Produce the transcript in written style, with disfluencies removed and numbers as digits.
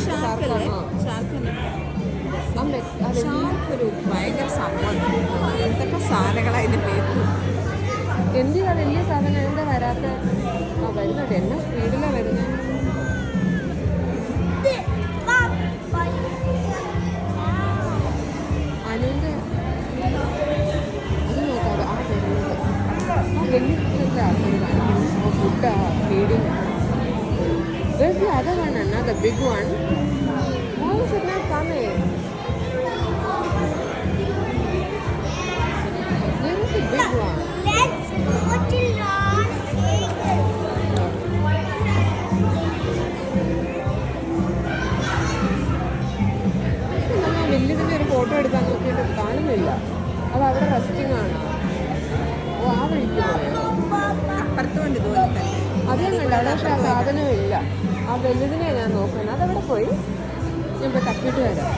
ഷാർക്കല്ലേ? ഇത് ഷാർക്കല്ലേ? ഷാർക്കൊരു ഭയങ്കര സംഭവം. എന്തൊക്കെ സാധനങ്ങളാണ് അതിൻ്റെ പേര്. എന്തിനാ വലിയ സാധനം എന്താ വരാത്ത? ആ വരുന്നുണ്ട്. എന്നാ സ്പീഡിലാണ് വരുന്നത്. അനുവിൻ്റെ അത് നോക്കാതെ ആ വരുന്നത് ആ വലിയ ഫുഡാ feeding. Where's the other one, Anna? The big one? Why is it not coming? There is a big one. Let's go to Las Vegas. നമ്മൾ വലിയതിൻ്റെ ഒരു ഫോട്ടോ എടുക്കാൻ നോക്കിയിട്ട് കാണുന്നില്ല. അത് അവിടെ റെസ്റ്റിംഗ് ആണ്. ഓ ആ വഴിക്ക് പോയോ? അപ്പുറത്തുകൊണ്ട് ഇതുപോലെ തന്നെ. അതേ കണ്ട അവിടെ പക്ഷെ ആ സാധനവും ഇല്ല. ആ വലുതിനെയാണ് ഞാൻ നോക്കുന്നത്. അതവിടെ പോയി ഞാൻ ഇപ്പോൾ തപ്പിയിട്ട് വരാം.